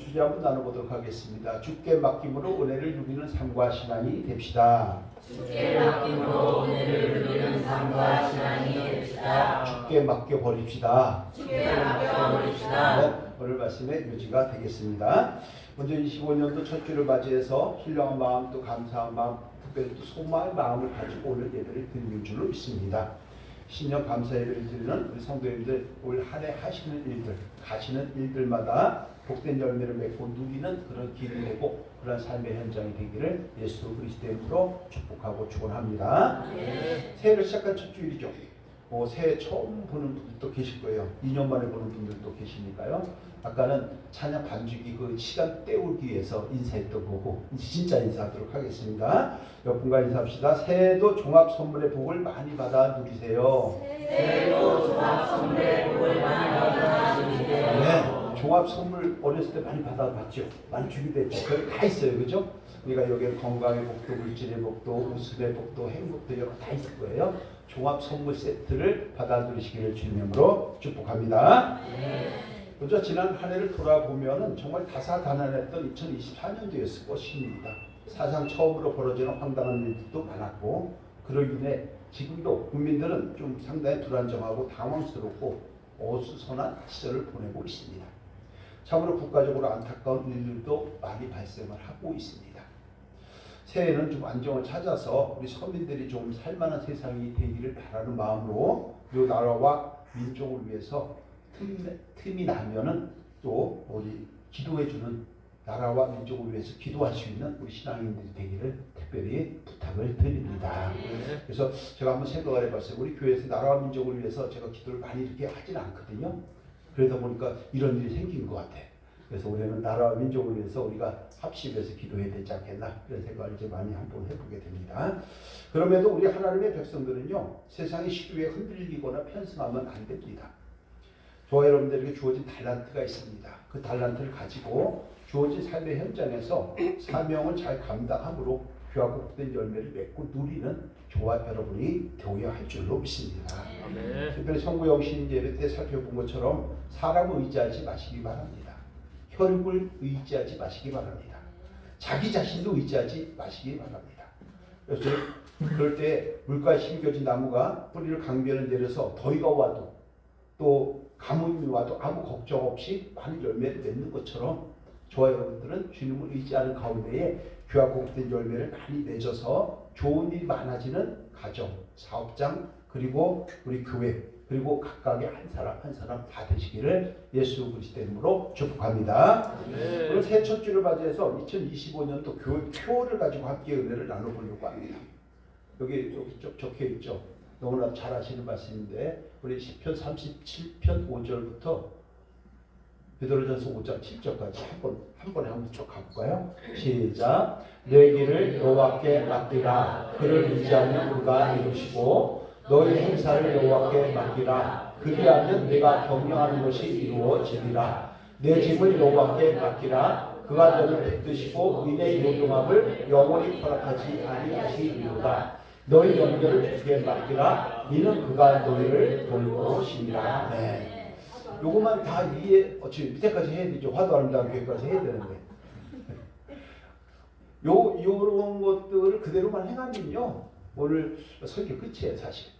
주제 한번 나눠보도록 하겠습니다. 주께 맡김으로 은혜를 누리는 삶과 신앙이 됩시다. 주께 맡김으로 은혜를 누리는 삶과 신앙이 됩시다. 주께 맡겨버립시다. 주께 맡겨버립시다. 네, 오늘 말씀의 요지가 되겠습니다. 먼저 25년도 첫 주를 맞이해서 신령한 마음 또 감사한 마음 특별히 또 소망의 마음을 가지고 오늘 예배를 드리는 줄로 믿습니다. 신령 감사 예배를 드리는 우리 성도님들 올 한 해 하시는 일들, 가시는 일들마다 복된 열매를 맺고 누리는 그런 길이 되고 그런 삶의 현장이 되기를 예수 그리스도의 이름으로 축복하고 축원합니다. 새해를 시작한 첫 주일이죠. 새해 처음 보는 분들도 계실 거예요. 2년 만에 보는 분들도 계시니까요. 아까는 찬양 반주기 그 시간 때우기 위해서 인사했던 거고 진짜 인사하도록 하겠습니다. 몇 분간 인사합시다. 새해도 종합 선물의 복을 많이 받아 누리세요. 새해도 종합 선물의 복을 많이 받아 누리세요. 네, 종합 선물 어렸을 때 많이 받아봤죠. 많이 주기도 했죠. 그게 다 있어요, 그죠? 우리가 여기에 건강의 복도, 물질의 복도, 웃음의 복도, 행복도 여러 다 있을 거예요. 종합 선물 세트를 받아 누리시기를 주님으로 축복합니다. 먼저 지난 한 해를 돌아보면은 정말 다사다난했던 2024년도였을 것입니다. 사상 처음으로 벌어지는 황당한 일들도 많았고 그로 인해 지금도 국민들은 좀 상당히 불안정하고 당황스럽고 어수선한 시절을 보내고 있습니다. 참으로 국가적으로 안타까운 일들도 많이 발생을 하고 있습니다. 새해에는 좀 안정을 찾아서 우리 서민들이 좀 살만한 세상이 되기를 바라는 마음으로 이 나라와 민족을 위해서 틈이 나면은 또 우리 기도해주는 나라와 민족을 위해서 기도할 수 있는 우리 신앙인들이 되기를 특별히 부탁을 드립니다. 그래서 제가 한번 생각을 해봤어요. 우리 교회에서 나라와 민족을 위해서 제가 기도를 많이 이렇게 하지는 않거든요. 그러다 보니까 이런 일이 생긴 것 같아. 그래서 올해는 나라와 민족을 위해서 우리가 합심해서 기도해야 되지 않겠나 이런 생각을 이제 많이 한번 해보게 됩니다. 그럼에도 우리 하나님의 백성들은요 세상의 시류에 흔들리거나 편승하면 안 됩니다. 저와 여러분들에게 주어진 달란트가 있습니다. 그 달란트를 가지고 주어진 삶의 현장에서 사명을 잘 감당함으로 귀하고 복된 열매를 맺고 누리는 저와 여러분이 되어야 할 줄로 믿습니다. 특별히 성구영신 예배 때 살펴본 것처럼 사람을 의지하지 마시기 바랍니다. 혈육을 의지하지 마시기 바랍니다. 자기 자신도 의지하지 마시기 바랍니다. 그래서 그럴 때 물가에 심겨진 나무가 뿌리를 강변에 내려서 더위가 와도 또 가뭄이 와도 아무 걱정 없이 많은 열매를 맺는 것처럼 저와 여러분들은 주님을 의지하는 가운데에 귀하고 복된 열매를 많이 맺어서 좋은 일이 많아지는 가정, 사업장, 그리고 우리 교회, 그리고 각각의 한 사람 한 사람 다 되시기를 예수 그리스도의 이름으로 축복합니다. 오늘 새 첫 주를 맞이해서 2025년도 교회 표를 가지고 함께 은혜를 나눠보려고 합니다. 여기 적혀 있죠. 너무나 잘 아시는 말씀인데 우리 시편 37편 5절부터 베드로전서 5장 7절까지 한 번에 한번 쭉 가볼까요? 시작. 내 길을 여호와께 맡기라. 그를 의지하면 그가 이루시고 너희 행사를 여호와께 맡기라. 그리하면 내가 경영하는 것이 이루어지리라. 내 짐을 여호와께 맡기라. 그가 너를 붙드시고 인의 요동함을 영원히 허락하지 아니하시리로다. 너희 연결을 주께 맡기라. 이는 그가 너희를 돌보시리라. 네. 요것만 다 밑에까지 해야 되죠. 화도하는 교회까지 해야 되는데. 요런 것들을 그대로만 행하면요. 오늘 설교 끝이에요, 사실.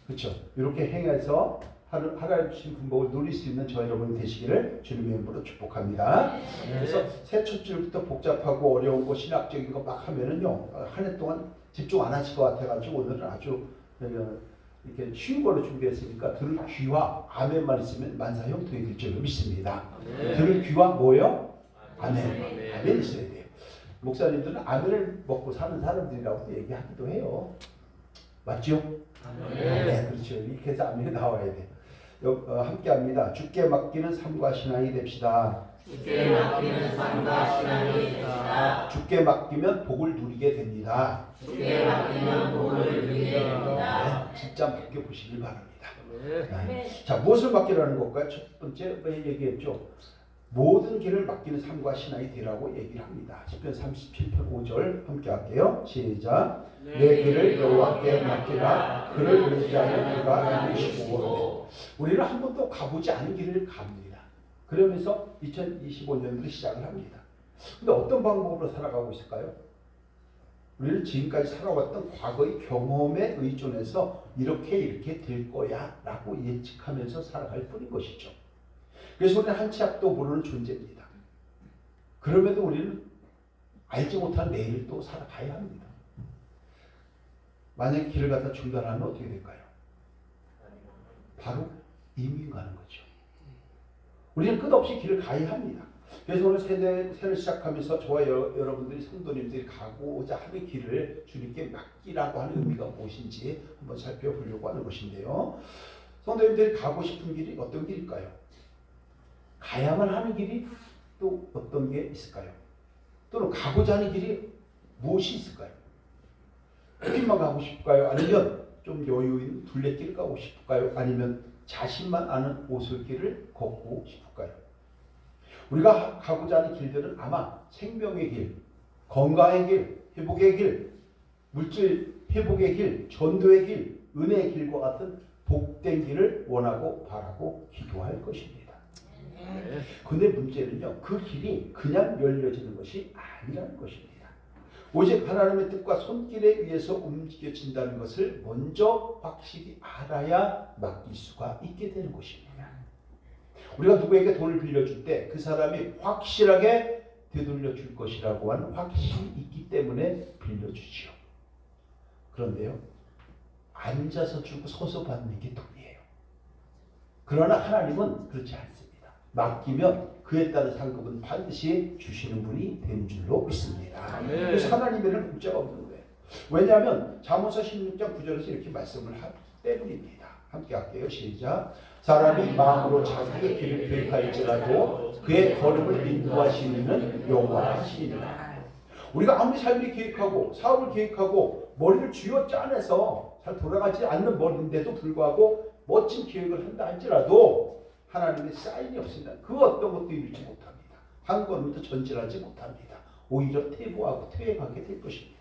그렇죠? 이렇게 행해서 하나님 주신 군복을 누릴 수 있는 저 여러분 되시기를 주님의 이름으로 축복합니다. 그래서 새 첫 줄부터 복잡하고 어려운 거 신학적인 거 막 하면은요. 한 해 동안 집중 안 하실 것 같아가지고 오늘은 아주 이렇게 쉬운 걸로 준비했으니까 들을 귀와 아멘만 있으면 만사 형통이 될 줄로 믿습니다. 들을 귀와 뭐요? 아멘. 아멘 있어야 돼요. 목사님들은 아멘을 먹고 사는 사람들이라고 얘기하기도 해요. 맞죠? 네, 그렇죠. 이렇게 해서 아멘이 나와야 돼. 함께 합니다. 주께 맡기는 삶과 신앙이 됩시다. 주께 맡기는 삶과 신앙이 됩시다. 주께 맡기면 복을 누리게 됩니다. 주께 맡기면 복을 누리게 됩니다. 네, 진짜 맡겨보시길 바랍니다. 네. 자, 무엇을 맡기라는 걸까요? 첫 번째 얘기했죠. 모든 길을 맡기는 삶과 신앙이 되라고 얘기를 합니다. 시편 37편 5절 함께 할게요. 시작. 내 길을 여호와께 맡기라. 그를 의지하는 그가 이루시고. 우리는 한 번도 가보지 않은 길을 갑니다. 그러면서 2025년도를 시작을 합니다. 근데 어떤 방법으로 살아가고 있을까요? 우리는 지금까지 살아왔던 과거의 경험에 의존해서 이렇게 될 거야 라고 예측하면서 살아갈 뿐인 것이죠. 그래서 우리는 한 치 앞도 모르는 존재입니다. 그럼에도 우리는 알지 못한 내일을 또 살아가야 합니다. 만약에 길을 갖다 중단하면 어떻게 될까요? 바로 이민 가는 거죠. 우리는 끝없이 길을 가야 합니다. 그래서 오늘 새를 시작하면서 저와 여러분들이 성도님들이 가고자 하는 길을 주님께 맡기라고 하는 의미가 무엇인지 한번 살펴보려고 하는 것인데요. 성도님들이 가고 싶은 길이 어떤 길일까요? 가야만 하는 길이 또 어떤 게 있을까요? 또는 가고자 하는 길이 무엇이 있을까요? 어디만 가고 싶을까요? 아니면 좀 여유 있는 둘레길 가고 싶을까요? 아니면 자신만 아는 오솔길을 걷고 싶을까요? 우리가 가고자 하는 길들은 아마 생명의 길, 건강의 길, 회복의 길, 물질 회복의 길, 전도의 길, 은혜의 길과 같은 복된 길을 원하고 바라고 기도할 것입니다. 그런데 문제는요, 그 길이 그냥 열려지는 것이 아니라는 것입니다. 오직 하나님의 뜻과 손길에 의해서 움직여진다는 것을 먼저 확실히 알아야 맡길 수가 있게 되는 것입니다. 우리가 누구에게 돈을 빌려줄 때 그 사람이 확실하게 되돌려 줄 것이라고 하는 확신이 있기 때문에 빌려주지요. 그런데요, 앉아서 주고 서서 받는 게 돈이에요. 그러나 하나님은 그렇지 않습니다. 맡기면 그에 따른 상급은 반드시 주시는 분이 된 줄로 믿습니다. 그래서 하나님에는 공짜가 없는 거예요. 왜냐하면 잠언서 16장 9절에서 이렇게 말씀을 하기 때문입니다. 함께 할게요. 시작. 사람이 마음으로 자기의 길을 계획할지라도 그의 걸음을 인도하시는 여호와시니라. 우리가 아무리 삶을 계획하고 사업을 계획하고 머리를 쥐어 짜내서 잘 돌아가지 않는 머리인데도 불구하고 멋진 계획을 한다 할지라도 하나님의 사인이 없으면 그 어떤 것도 이루지 못합니다. 한 걸음도 전진하지 못합니다. 오히려 퇴보하고 퇴행하게 될 것입니다.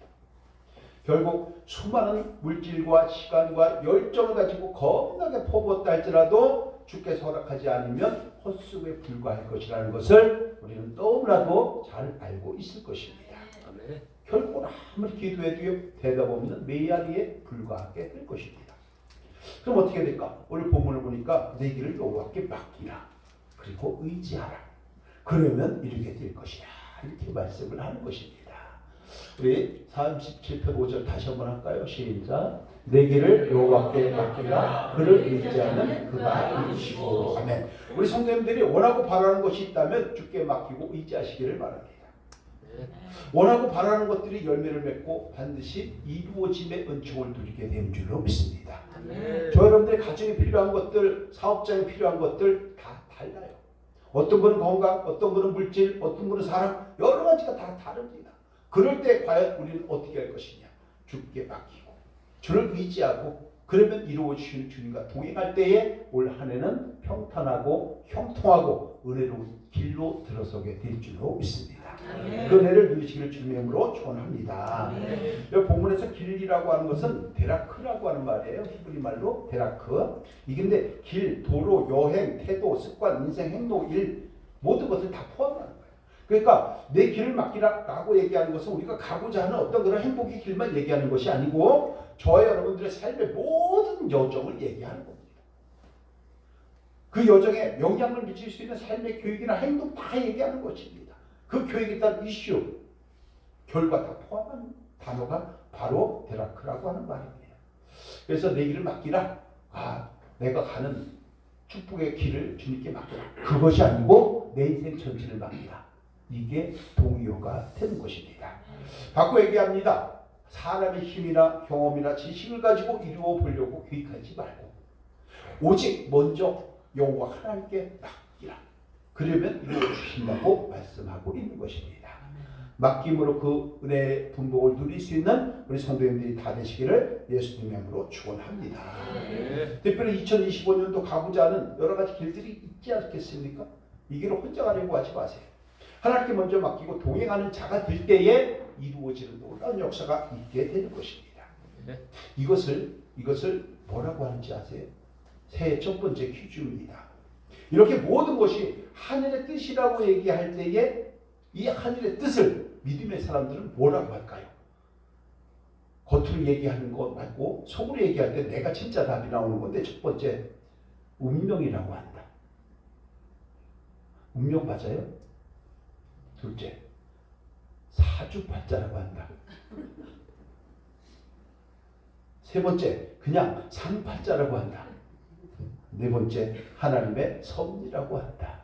결국 수많은 물질과 시간과 열정을 가지고 겁나게 퍼부었다 할지라도 주께서 허락하지 않으면 헛수고에 불과할 것이라는 것을 우리는 너무나도 잘 알고 있을 것입니다. 결국 아무리 기도해도 대답 없는 메아리에 불과하게 될 것입니다. 그럼 어떻게 될까? 오늘 본문을 보니까 내 길을 여호와께 맡기라. 그리고 의지하라. 그러면 이르게 될 것이다. 이렇게 말씀을 하는 것입니다. 우리 37편 5절 다시 한번 할까요? 시작. 내 길을 여호와께 맡기라. 그를 의지하는 그가 이루시고. 아멘. 우리 성도님들이 원하고 바라는 것이 있다면 주께 맡기고 의지하시기를 바랍니다. 원하고 바라는 것들이 열매를 맺고 반드시 이루어짐의 은총을 누리게 된 줄로 믿습니다. 저 여러분들의 가정에 필요한 것들, 사업장에 필요한 것들 다 달라요. 어떤 분은 건강, 어떤 분은 물질, 어떤 분은 사랑, 여러 가지가 다 다릅니다. 그럴 때 과연 우리는 어떻게 할 것이냐? 주께 맡기고 주를 의지하고 그러면 이루어주시는 주님과 동행할 때에 올 한 해는 평탄하고 형통하고 은혜로운 길로 들어서게 될 줄로 믿습니다. 그 은혜를 누리시기를 주님의 이름으로 축원합니다. 여기 본문에서 길이라고 하는 것은 데라크라고 하는 말이에요. 히브리 말로 데라크. 이게 근데 길, 도로, 여행, 태도, 습관, 인생, 행동, 일 모든 것을 다 포함하는 거예요. 그러니까 내 길을 맡기라고 얘기하는 것은 우리가 가고자 하는 어떤 그런 행복의 길만 얘기하는 것이 아니고 저와 여러분들의 삶의 모든 여정을 얘기하는 겁니다. 그 여정에 영향을 미칠 수 있는 삶의 교육이나 행동 다 얘기하는 것입니다. 그 교육에 따른 이슈, 결과 다 포함한 단어가 바로 데라크라고 하는 말입니다. 그래서 내 길을 맡기라. 내가 가는 축복의 길을 주님께 맡기라. 그것이 아니고 내 인생 전체를 맡기라. 이게 동의어가 되는 것입니다. 바꿔 얘기합니다. 사람의 힘이나 경험이나 지식을 가지고 이루어 보려고 계획하지 말고 오직 먼저 여호와 하나님께 맡기라. 그러면 이루어 주신다고 말씀하고 있는 것입니다. 맡김으로 그 은혜의 분복을 누릴 수 있는 우리 성도님들이 다 되시기를 예수님의 이름으로 축원합니다. 특별히 2025년도 가고자 하는 여러 가지 길들이 있지 않겠습니까? 이 길을 혼자 가려고 하지 마세요. 하나님께 먼저 맡기고 동행하는 자가 될 때에 이루어지는 놀라운 역사가 있게 되는 것입니다. 이것을 뭐라고 하는지 아세요? 새해 첫 번째 퀴즈입니다. 이렇게 모든 것이 하늘의 뜻이라고 얘기할 때에 이 하늘의 뜻을 믿음의 사람들은 뭐라고 할까요? 겉으로 얘기하는 것 말고 속으로 얘기할 때 내가 진짜 답이 나오는 건데, 첫 번째 운명이라고 한다. 운명 맞아요? 둘째 사주팔자라고 한다. 세 번째 그냥 상팔자라고 한다. 네 번째 하나님의 섭리라고 한다.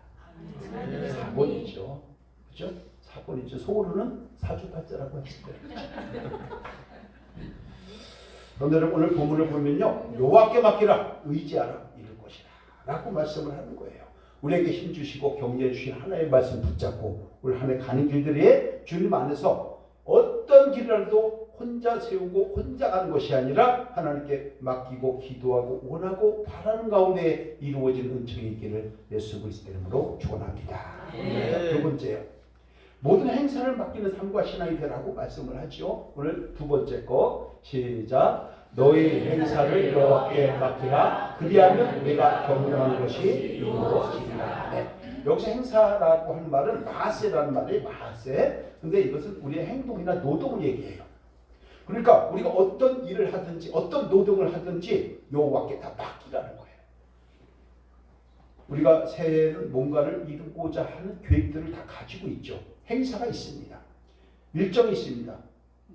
사본이죠. 그죠? 사본이죠. 속으로는 사주팔자라고 하시더라고요. 그런데 오늘 본문을 보면요, 여호와께 맡기라, 의지하라, 이룰 것이라 라고 말씀을 하는 거예요. 우리에게 힘주시고 격려해 주신 하나님의 말씀 붙잡고 올 한 해 가는 길들이 주님 안에서 어떤 길이라도 혼자 세우고 혼자 가는 것이 아니라 하나님께 맡기고 기도하고 원하고 바라는 가운데 이루어진 은총의 길을 예수 그리스도 이름으로 축원합니다. 두 번째요, 모든 행사를 맡기는 삶과 신앙이 되라고 말씀을 하죠. 오늘 두 번째 거 시작. 너희 행사를 여호와께 맡기라, 그리하면 내가 경영하는 것이 이루어지리라. 네. 여기서 행사라고 하는 말은 마세라는 말이에요. 마세. 근데 이것은 우리의 행동이나 노동을 얘기해요. 그러니까 우리가 어떤 일을 하든지 어떤 노동을 하든지 여호와께 다 맡기라는 거예요. 우리가 새해에는 뭔가를 이루고자 하는 계획들을 다 가지고 있죠. 행사가 있습니다. 일정이 있습니다.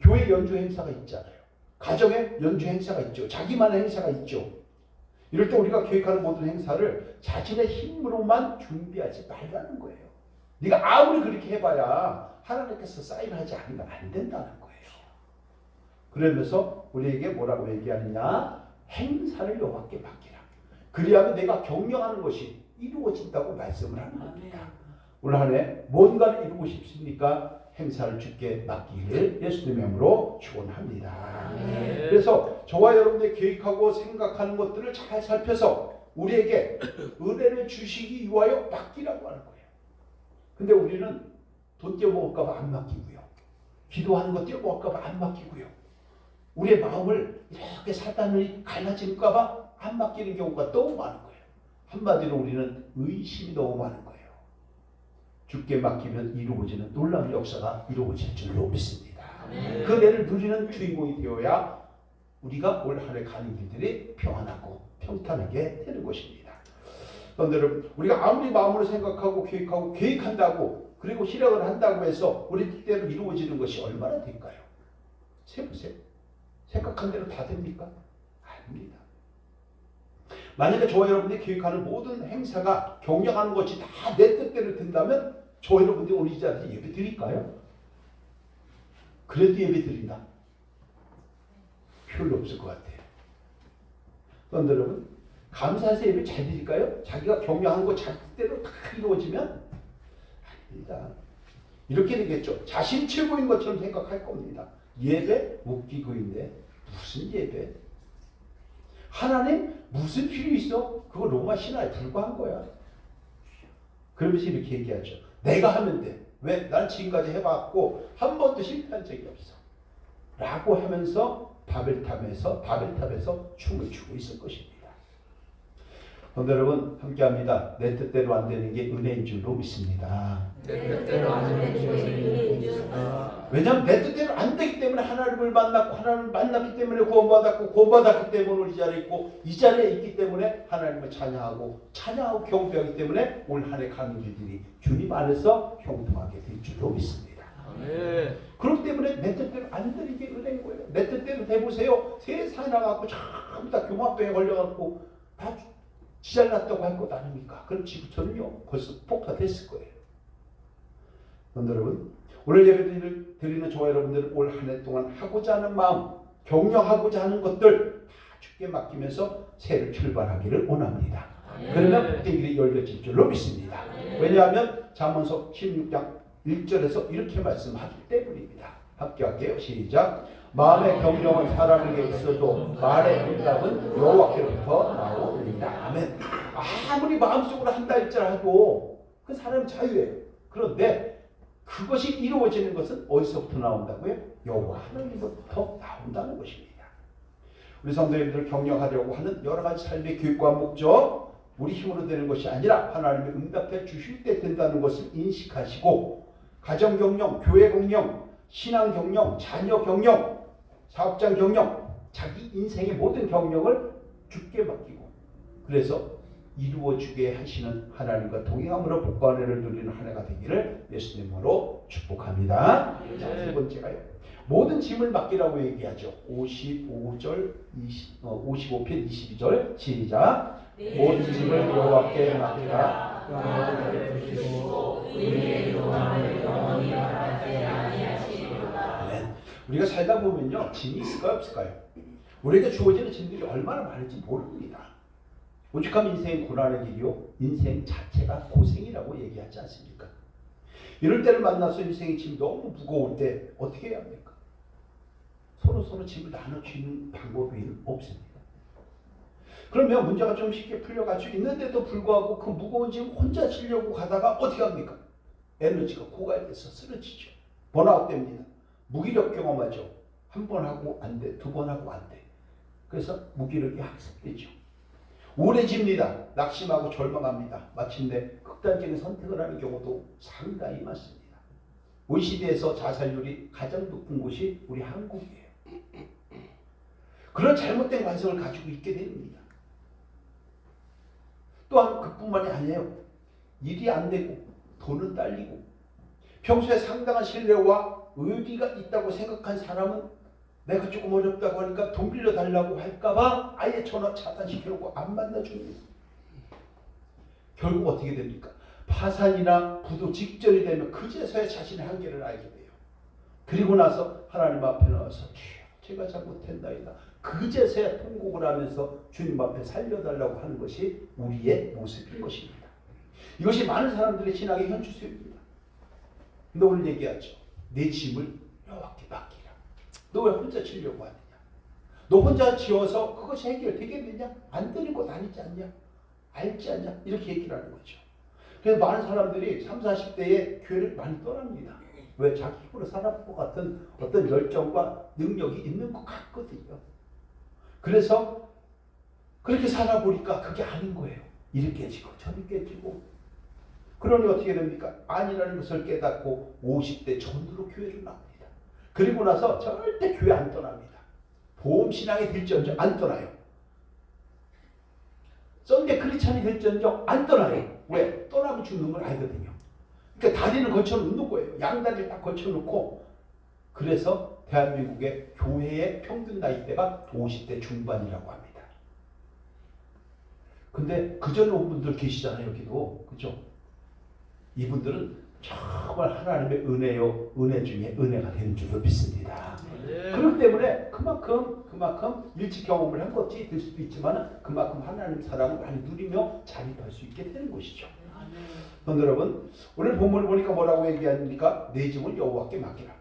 교회 연주 행사가 있잖아요. 가정에 연주 행사가 있죠. 자기만의 행사가 있죠. 이럴 때 우리가 계획하는 모든 행사를 자신의 힘으로만 준비하지 말라는 거예요. 네가 아무리 그렇게 해봐야 하나님께서 사인하지 않으면 안 된다는 거예요. 그러면서 우리에게 뭐라고 얘기하느냐? 행사를 여호와께 맡기라. 그리하면 내가 경영하는 것이 이루어진다고 말씀을 하는 겁니다. 올 한 해 뭔가를 이루고 싶습니까? 행사를 주께 맡기기를 예수님의 이름으로 축원합니다. 그래서 저와 여러분의 계획하고 생각하는 것들을 잘 살펴서 우리에게 은혜를 주시기 위하여 맡기라고 하는 거예요. 근데 우리는 돈 떼어먹을까 봐 안 맡기고요. 기도하는 것 떼어먹을까 봐 안 맡기고요. 우리의 마음을 이렇게 사단이 갈라질까 봐 안 맡기는 경우가 너무 많은 거예요. 한마디로 우리는 의심이 너무 많은 거예요. 주께 맡기면 이루어지는 놀라운 역사가 이루어질 줄로 믿습니다. 그 은혜를 누리는 주인공이 되어야 우리가 올 한 해 가는 길들이 평안하고 평탄하게 되는 것입니다. 그런데 여러분, 우리가 아무리 마음으로 생각하고 계획하고 계획한다고 그리고 실행을 한다고 해서 우리 뜻대로 이루어지는 것이 얼마나 될까요? 세보세요. 생각한 대로 다 됩니까? 아닙니다. 만약에 저와 여러분이 계획하는 모든 행사가 경영하는 것이 다 내 뜻대로 된다면 저와 여러분들이 오늘 이 자리에서 예배 드릴까요? 그래도 예배 드린다? 별로 없을 것 같아요. 그런데 여러분, 감사해서 예배 잘 드릴까요? 자기가 경영한 거 자기 뜻대로 다 이루어지면? 아닙니다. 이렇게 되겠죠. 자신 최고인 것처럼 생각할 겁니다. 예배? 웃기고인데 무슨 예배? 하나님 무슨 필요 있어? 그거 로마 신화에 불과한 거야. 그러면서 이렇게 얘기하죠. 내가 하면 돼. 왜? 난 지금까지 해봤고 한 번도 실패한 적이 없어. 라고 하면서 바벨탑에서 춤을 추고 있을 것입니다. 그런데 여러분 함께합니다. 내 뜻대로 안 되는 게 은혜인 줄로 믿습니다. 내 뜻대로 안 되는 것이 은혜인 줄. 왜냐하면 내 뜻대로 안 되기 때문에 하나님을 만났고 하나님을 만났기 때문에 구원받았고 구원받았기 때문에 이 자리에 있고 이 자리에 있기 때문에 하나님을 찬양하고 경배하기 때문에 올 한 해 가는 길들이 주님 안에서 형통하게 될 줄로 믿습니다. 네. 그렇기 때문에 내 뜻대로 안 되는 게 은혜인 거예요. 내 뜻대로 돼보세요. 세상에 나가고 전부 다 교만병에 걸려갖고 다 지잘났다고 할 것 아닙니까? 그럼 지금부터는요 벌써 폭파됐을 거예요. 그런데 여러분, 오늘 예배를 드리는 저와 여러분들은 올 한 해 동안 하고자 하는 마음, 격려하고자 하는 것들 다 주께 맡기면서 새해를 출발하기를 원합니다. 그러면 복된 길이 열려질 줄로 믿습니다. 왜냐하면 잠언서 16장 1절에서 이렇게 말씀하기 때문입니다. 함께 할게요. 시작. 마음의 경영은 사람에게 있어도 말의 응답은 여호와께로부터 나오느니라. 아멘. 아무리 마음속으로 한다 할지라도 그 사람은 자유예요. 그런데 그것이 이루어지는 것은 어디서부터 나온다고요? 여호와 하나님으로부터 나온다는 것입니다. 우리 성도님들을 격려하려고 하는 여러 가지 삶의 교육과 목적, 우리 힘으로 되는 것이 아니라 하나님이 응답해 주실 때 된다는 것을 인식하시고 가정 경영, 교회 경영, 신앙 경영, 자녀 경영, 사업장 경영, 자기 인생의 모든 경영을 주께 맡기고 그래서 이루어주게 하시는 하나님과 동행함으로 복과 은혜를 누리는 한 해가 되기를 예수님으로 축복합니다. 자, 세 번째가요. 모든 짐을 맡기라고 얘기하죠. 55편 22절 시작. 모든 짐을 여호와께 맡기라. 영원을 부시고 의의 영광을 영원히 받지 아니하시리로다. 아멘. 우리가 살다 보면요, 짐이 있을까요, 없을까요? 우리에게 주어지는 짐들이 얼마나 많은지 모릅니다. 오죽하면 인생은 고난의 길이요, 인생 자체가 고생이라고 얘기하지 않습니까? 이럴 때를 만나서 인생의 짐이 너무 무거울 때 어떻게 해야 합니까? 서로 짐을 나눠주는 방법이 없습니다. 그러면 문제가 좀 쉽게 풀려갈 수 있는데도 불구하고 그 무거운 짐 혼자 지려고 가다가 어떻게 합니까? 에너지가 고갈돼서 쓰러지죠. 번아웃 됩니다. 무기력 경험하죠. 한 번 하고 안 돼, 두 번 하고 안 돼. 그래서 무기력이 학습되죠. 우울해집니다. 낙심하고 절망합니다. 마침내 극단적인 선택을 하는 경우도 상당히 많습니다. OECD에서 자살률이 가장 높은 곳이 우리 한국이에요. 그런 잘못된 관성을 가지고 있게 됩니다. 또한 그뿐만이 아니에요. 일이 안 되고 돈은 딸리고 평소에 상당한 신뢰와 의리가 있다고 생각한 사람은 내가 조금 어렵다고 하니까 돈 빌려달라고 할까봐 아예 전화 차단시켜놓고 안 만나줍니다. 결국 어떻게 됩니까? 파산이나 부도 직전이 되면 그제서야 자신의 한계를 알게 돼요. 그리고 나서 하나님 앞에 나와서 제가 잘못했나이다. 그제서야 통곡을 하면서 주님 앞에 살려달라고 하는 것이 우리의 모습인 것입니다. 이것이 많은 사람들의 신앙의 현주소입니다. 근데 오늘 얘기하죠. 내 짐을 여호와께 맡기라. 너 왜 혼자 지려고 하느냐? 너 혼자 지어서 그것이 해결되겠느냐? 안 되는 것 아니지 않냐? 알지 않냐? 이렇게 얘기를 하는 거죠. 그래서 많은 사람들이 30, 40대에 교회를 많이 떠납니다. 왜? 자기 힘으로 살아볼 것 같은 어떤 열정과 능력이 있는 것 같거든요. 그래서 그렇게 살아보니까 그게 아닌 거예요. 이리 깨지고 저리 깨지고. 그러니 어떻게 됩니까? 아니라는 것을 깨닫고 50대 전후로 교회를 나옵니다. 그리고 나서 절대 교회 안 떠납니다. 보험신앙이 될지언정 안 떠나요. 썬데 크리스찬이 될지언정 안 떠나요. 왜? 떠나면 죽는 걸 알거든요. 그러니까 다리를 걸쳐놓는 거예요. 양다리를 딱 걸쳐놓고. 그래서 대한민국의 교회의 평균 나이대가 50대 중반이라고 합니다. 근데 그전에 온 분들 계시잖아요. 여기도. 그죠? 이분들은 정말 하나님의 은혜요, 은혜 중에 은혜가 되는 줄로 믿습니다. 그렇기 때문에 그만큼 일찍 경험을 한 것이 될 수도 있지만 그만큼 하나님 사랑을 많이 누리며 자립할 수 있게 되는 것이죠. 여러분, 오늘 본문을 보니까 뭐라고 얘기합니까? 내 짐을 여호와께 맡기라.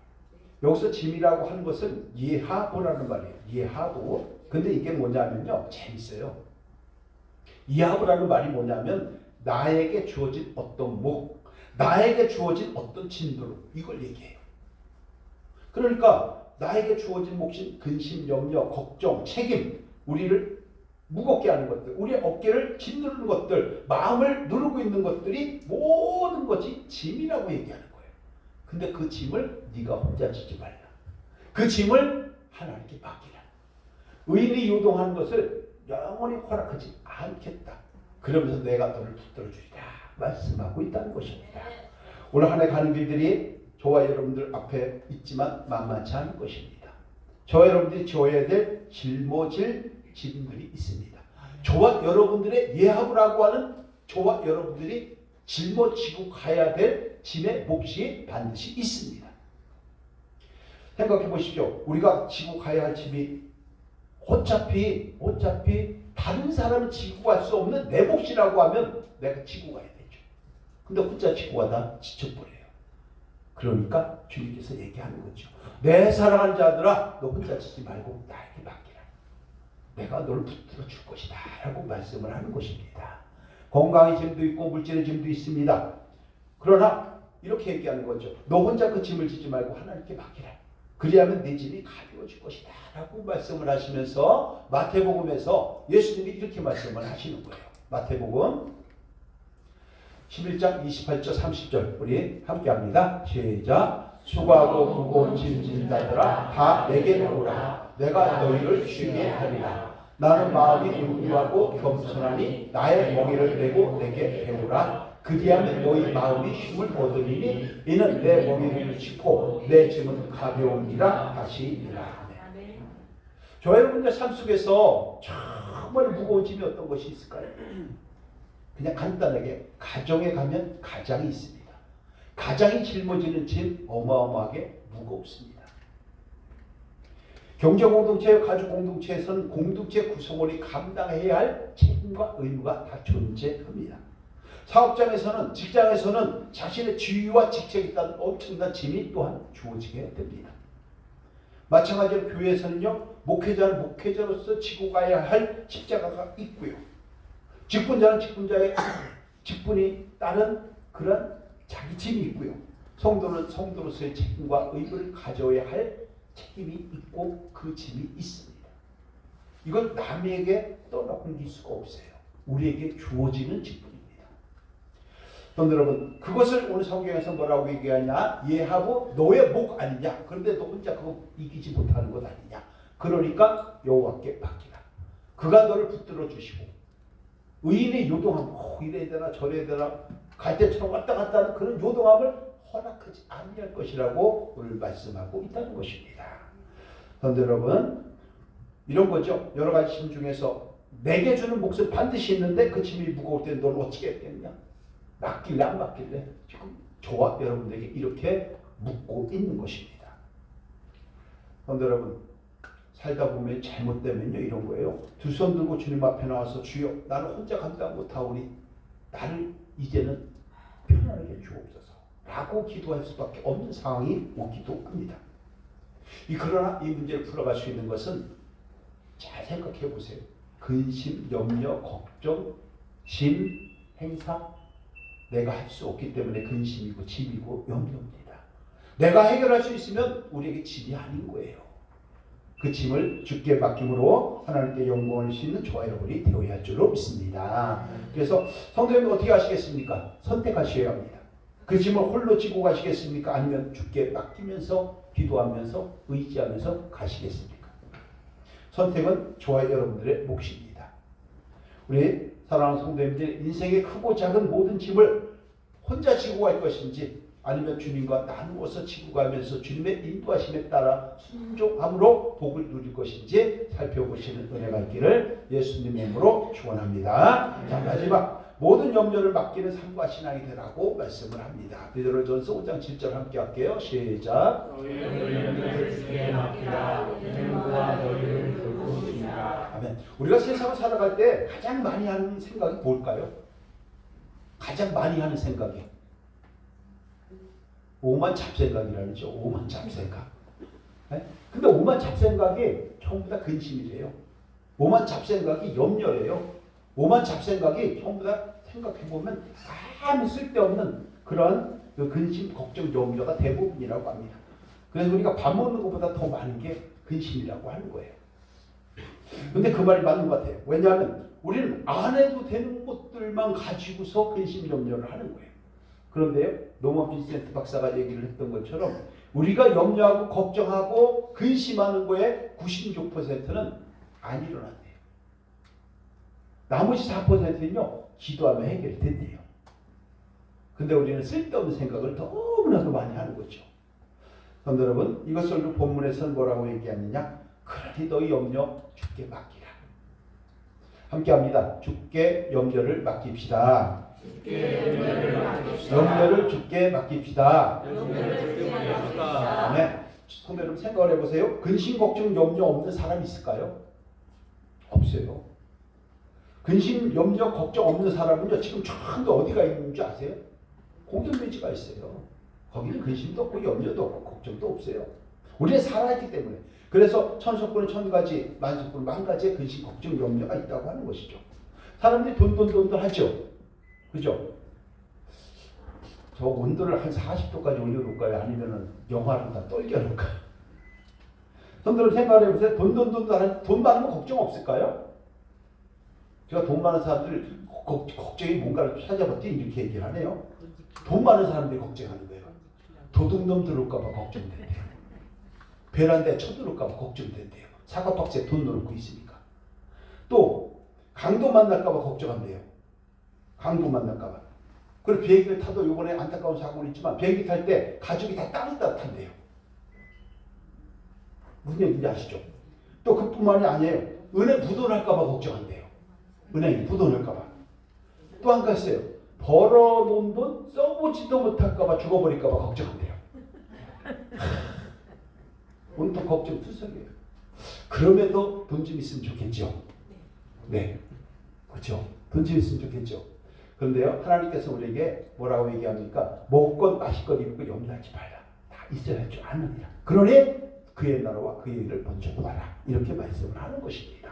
여기서 짐이라고 하는 것은 예하보라는 말이에요. 예하보. 근데 이게 뭐냐면요, 재밌어요. 예하보라는 말이 뭐냐면 나에게 주어진 어떤 목, 나에게 주어진 어떤 진도, 이걸 얘기해요. 그러니까 나에게 주어진 몫인 근심, 염려, 걱정, 책임, 우리를 무겁게 하는 것들, 우리의 어깨를 짓누르는 것들, 마음을 누르고 있는 것들이 모든 것이 짐이라고 얘기하는 거예요. 근데 그 짐을 네가 혼자 지지 말라. 그 짐을 하나님께 맡기라. 의인이 요동하는 것을 영원히 허락하지 않겠다. 그러면서 내가 너를 붙들어 주리라 말씀하고 있다는 것입니다. 오늘 한 해 가는 길들이 저와 여러분들 앞에 있지만 만만치 않은 것입니다. 저와 여러분들이 지어야 될 짊어질 짐들이 있습니다. 저와 여러분들의 예하부라고 하는 저와 여러분들이 짊어지고 가야 될 짐의 몫이 반드시 있습니다. 생각해 보십시오. 우리가 지고 가야 할 짐이 어차피 다른 사람은 지고 갈 수 없는 내 몫이라고 하면 내가 지고 가야 되죠. 근데 혼자 지고 가다 지쳐버려요. 그러니까 주님께서 얘기하는 거죠. 내 사랑하는 자들아, 너 혼자 지지 말고 나에게 맡기라. 내가 너를 붙들어 줄 것이다 라고 말씀을 하는 것입니다. 건강의 짐도 있고 물질의 짐도 있습니다. 그러나 이렇게 얘기하는 거죠. 너 혼자 그 짐을 지지 말고 하나님께 맡기라. 그리하면 내 짐이 가벼워질 것이다 라고 말씀을 하시면서 마태복음에서 예수님이 이렇게 말씀을 하시는 거예요. 마태복음 11장 28절 30절 우리 함께 합니다. 시작. 수고하고 무거운 짐 진 자들아 다 내게 오라. 내가 너희를 쉬게 하리라. 나는 마음이 온유하고 겸손하니 나의 멍에를 메고 내게 배우라. 그리하면 너희 마음이 힘을 얻으리니 이는 내 멍에를 짚고 내 짐은 가벼우니라 하시니라. 저 여러분들 삶 속에서 정말 무거운 짐이 어떤 것이 있을까요? 그냥 간단하게 가정에 가면 가장이 있습니다. 가장이 짊어지는 짐 어마어마하게 무겁습니다. 경제공동체, 가족공동체에서는 공동체 구성원이 감당해야 할 책임과 의무가 다 존재합니다. 사업장에서는, 직장에서는 자신의 지위와 직책에 따른 엄청난 짐이 또한 주어지게 됩니다. 마찬가지로 교회에서는요, 목회자는 목회자로서 지고 가야 할 십자가가 있고요. 직분자는 직분자의 직분이 따른 그런 자기 짐이 있고요. 성도는 성도로서의 책임과 의무를 가져야 할 책임이 있고 그 짐이 있습니다. 이걸 남에게 떠넘길 수가 없어요. 우리에게 주어지는 직분입니다. 그런데 여러분, 그것을 오늘 성경에서 뭐라고 얘기하냐? 예하고 너의 목 아니냐? 그런데 너 혼자 그거 이기지 못하는 것 아니냐? 그러니까 여호와께 맡기라. 그가 너를 붙들어 주시고 의인의 요동함, 이래야 되나 저래야 되나 갈 때처럼 왔다 갔다 하는 그런 요동함을 허락하지 아니할 것이라고 오늘 말씀하고 있다는 것입니다. 그런데 여러분, 이런 거죠. 여러 가지 짐 중에서 내게 주는 몫은 반드시 있는데 그 짐이 무거울 때 넌 어떻게 했겠냐? 맡길래 안 맡길래? 지금 저와 여러분들에게 이렇게 묻고 있는 것입니다. 그런데 여러분, 살다 보면 잘못되면요 이런 거예요. 두 손 들고 주님 앞에 나와서 주여 나는 혼자 감당 못하오니 나를 이제는 편안하게 주옵소서 라고 기도할 수밖에 없는 상황이 오기도 합니다. 그러나 이 문제를 풀어갈 수 있는 것은 잘 생각해 보세요. 근심, 염려, 걱정, 짐, 행사 내가 할 수 없기 때문에 근심이고 짐이고 염려입니다. 내가 해결할 수 있으면 우리에게 짐이 아닌 거예요. 그 짐을 주께 맡김으로 하나님께 영광을 싣는 저와 여러분이 되어야 할 줄로 믿습니다. 그래서 성도님은 어떻게 하시겠습니까? 선택하셔야 합니다. 그 짐을 홀로 지고 가시겠습니까? 아니면 주께 맡기면서 기도하면서 의지하면서 가시겠습니까? 선택은 저와 여러분들의 몫입니다. 우리 사랑하는 성도님들, 인생의 크고 작은 모든 짐을 혼자 지고 갈 것인지 아니면 주님과 나누어서 지고 가면서 주님의 인도하심에 따라 순종함으로 복을 누릴 것인지 살펴보시는 은혜가 있기를 예수님 이름으로 축원합니다. 자, 마지막 모든 염려를 맡기는 삶과 신앙이 되라고 말씀을 합니다. 베드로전서 5장 7절 함께 할게요. 시작. 너희의 염려를 주께 맡기라. 이는 그가 너희를 돌보시리라. 아멘. 우리가 세상을 살아갈 때 가장 많이 하는 생각이 뭘까요? 가장 많이 하는 생각이 오만 잡생각이라는죠. 오만 잡생각. 네? 근데 오만 잡생각이 전부 다 근심이래요. 오만 잡생각이 염려예요. 오만 잡생각이 전부 다 생각해보면 아무 쓸데없는 그런 근심, 걱정, 염려가 대부분이라고 합니다. 그래서 우리가 밥 먹는 것보다 더 많은 게 근심이라고 하는 거예요. 근데 그 말이 맞는 것 같아요. 왜냐하면 우리는 안 해도 되는 것들만 가지고서 근심, 염려를 하는 거예요. 그런데요, 노먼 빈센트 박사가 얘기를 했던 것처럼 우리가 염려하고 걱정하고 근심하는 거에 96%는 안 일어난대요. 나머지 4%는요, 기도하면 해결이 된대요. 근데 우리는 쓸데없는 생각을 너무나도 많이 하는 거죠. 그런데 여러분, 이것을 본문에서는 뭐라고 얘기하느냐? 그러니 너희 염려 주께 맡기라. 함께 합니다. 주께 염려를 맡깁시다. 염려를 주께 맡깁시다. 네. 성도 여러분 생각을 해보세요. 근심, 걱정, 염려 없는 사람이 있을까요? 없어요. 근심, 염려, 걱정 없는 사람은요, 지금 전부 어디가 있는지 아세요? 공동묘지가 있어요. 거기는 근심도 없고 염려도 없고 걱정도 없어요. 우리는 살아있기 때문에. 그래서 천석군은 1000가지, 만석군은 10,000가지의 근심, 걱정, 염려가 있다고 하는 것이죠. 사람들이 돈 하죠. 그죠? 저 온도를 한 40도까지 올려놓을까요? 아니면은 영화를 다 떨겨놓을까요? 손들어 생각을 해보세요. 돈 많으면 걱정 없을까요? 제가 돈 많은 사람들 걱정이 뭔가를 찾아봤더니 이렇게 얘기를 하네요. 돈 많은 사람들이 걱정하는 거예요. 도둑놈 들어올까봐 걱정된대요. 베란다에 쳐들어올까봐 걱정된대요. 사과박스에 돈 넣어놓고 있으니까. 또 강도 만날까봐 걱정한대요. 강도 만날까봐. 그리고 비행기를 타도 이번에 안타까운 사고는 있지만 비행기 탈 때 가죽이 다 따뜻따뜻한데요. 무슨 얘기인지 아시죠? 또 그뿐만이 아니에요. 은행 부도날까봐 걱정한대요. 은행이 부도날까봐. 또 한 가지 있어요. 벌어놓은 돈 써보지도 못할까봐 죽어버릴까봐 걱정한대요. 온통 걱정 투성이에요. 그럼에도 돈 좀 있으면 좋겠죠. 네, 그렇죠. 돈 좀 있으면 좋겠죠. 그런데요, 하나님께서 우리에게 뭐라고 얘기합니까? 먹건 마실건 입건 염려하지 말라. 다 있어야 할 줄 아느니라. 그러니 그의 나라와 그의 일을 먼저 구하라. 이렇게 말씀을 하는 것입니다.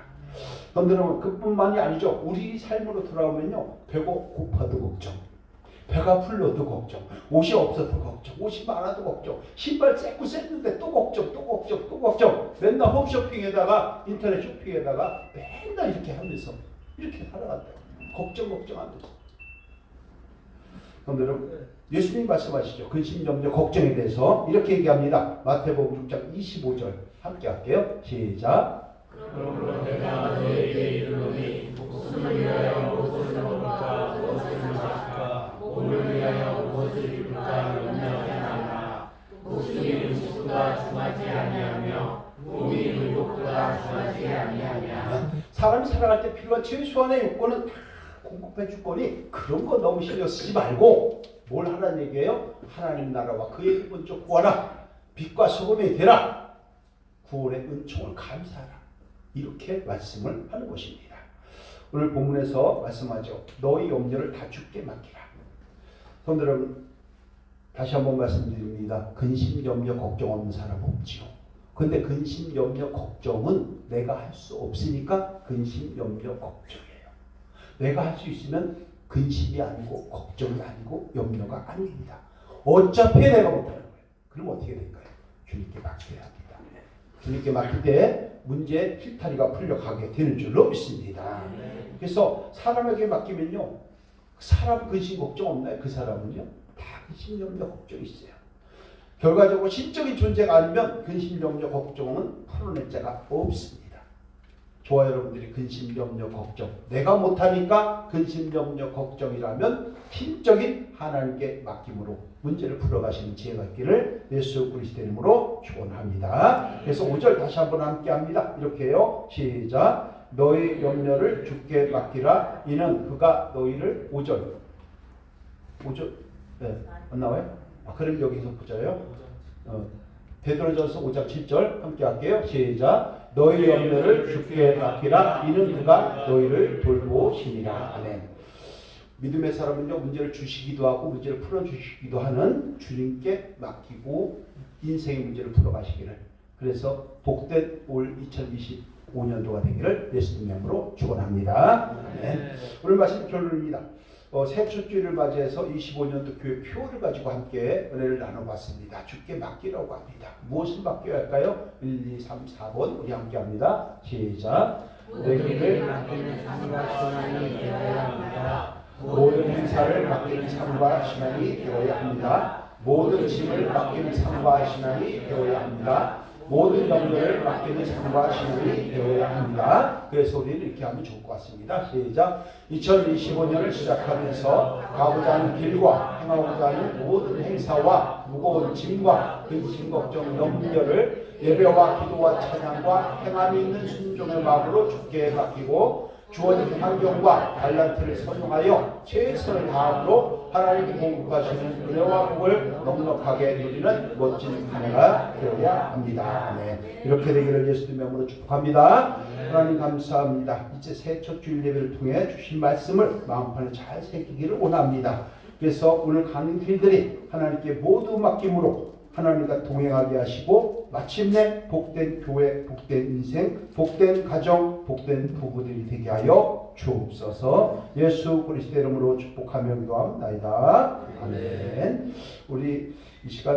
그런데 그뿐만이 아니죠. 우리 삶으로 돌아오면요, 배가 고파도 걱정, 배가 불러도 걱정, 옷이 없어도 걱정, 옷이 많아도 걱정, 신발 쎄고 쎘는데 또 걱정, 또 걱정, 또 걱정. 맨날 홈쇼핑에다가 인터넷 쇼핑에다가 맨날 이렇게 하면서 이렇게 살아간다. 걱정하면서. 그럼 여러분, 예수님 말씀하시죠. 근심, 염려, 걱정에 대해서 이렇게 얘기합니다. 마태복음 6장 25절 함께 할게요. 시작. 그러므로 내가 너에게 이르노니 목숨을 위하여 무엇을 먹을까 무엇을 마실까 몸을 위하여 무엇을 입을까 염려하지 말라. 목숨이 음식보다 중하지 아니하며 몸이 의복보다 중하지 아니하냐. 사람이 살아갈 때 필요한 최소한의 요건은 다 공급해 줄 거니 그런 거 너무 신경 쓰지 말고 뭘 하라는 얘기예요? 하나님 나라와 그의 일 먼저 구하라. 빛과 소금이 되라. 구원의 은총을 감사하라. 이렇게 말씀을 하는 것입니다. 오늘 본문에서 말씀하죠. 너희 염려를 다 주께 맡기라. 성도 여러분, 다시 한번 말씀드립니다. 근심, 염려, 걱정 없는 사람 없지요. 근데 근심, 염려, 걱정은 내가 할 수 없으니까 근심, 염려, 걱정이에요. 내가 할 수 있으면 근심이 아니고 걱정이 아니고 염려가 아닙니다. 어차피 내가 못하는 거예요. 그럼 어떻게 될까요? 주님께 맡겨야 합니다. 주님께 맡길 때 문제의 실타리가 풀려가게 되는 줄로 믿습니다. 그래서 사람에게 맡기면요, 사람 근심 걱정 없나요? 그 사람은요 다 근심 염려 걱정이 있어요. 결과적으로 신적인 존재가 아니면 근심 염려 걱정은 풀어낼 자가 없습니다. 저와 여러분들이 근심 염려 걱정, 내가 못하니까 근심 염려 걱정이라면 힘적인 하나님께 맡김으로 문제를 풀어가시는 지혜가 있기를 예수 그리스도의 이름으로 축원합니다. 그래서 5절 다시 한번 함께 합니다. 이렇게 해요. 시작. 너희 염려를 주께 맡기라. 이는 그가 너희를 5절 네, 안 나와요? 그럼 여기서 보자요. 베드로전서 5장 7절 함께 할게요. 시작. 너희 염려를 주께 맡기라. 이는 그가 너희를 돌보시니라. 아멘. 믿음의 사람은요, 문제를 주시기도 하고 문제를 풀어주시기도 하는 주님께 맡기고 인생의 문제를 풀어가시기를, 그래서 복된 올 2025년도가 되기를 예수님 이름으로 축원합니다. 오늘 말씀 결론입니다. 새 첫 주일을 맞이해서 25년도 교회 표를 가지고 함께 은혜를 나눠봤습니다. 주께 맡기라고 합니다. 무엇을 맡겨야 할까요? 1, 2, 3, 4번 우리 함께 합니다. 시작. 내게 맡기는 삶과 신앙이 되어야 합니다. 모든 행사를 맡기는 삶과 신앙이 되어야 합니다. 모든 짐을 맡기는 삶과 신앙이 되어야 합니다. 모든 염려를 맡기는 삶과 신앙이 되어야 합니다. 그래서 우리는 이렇게 하면 좋을 것 같습니다. 시작. 2025년을 시작하면서 가고자 하는 길과 행하고자 하는 모든 행사와 무거운 짐과 근심 걱정 염려를 예배와 기도와 찬양과 행함이 있는 순종의 마음으로 주께 맡기고 주어진 환경과 달란트를 선용하여 최선을 다함으로 하나님이 공급하시는 은혜와 복을 넉넉하게 누리는 멋진 한 해가 되어야 합니다. 네. 이렇게 되기를 예수님의 이름으로 축복합니다. 하나님 감사합니다. 이제 새 첫 주일 예배를 통해 주신 말씀을 마음판에 잘 새기기를 원합니다. 그래서 오늘 가는 길들이 하나님께 모두 맡김으로 하나님과 동행하게 하시고 마침내 복된 교회, 복된 인생, 복된 가정, 복된 부부들이 되게 하여 주옵소서. 예수 그리스도의 이름으로 축복하며 기도합나이다. 아멘. 우리 이 시간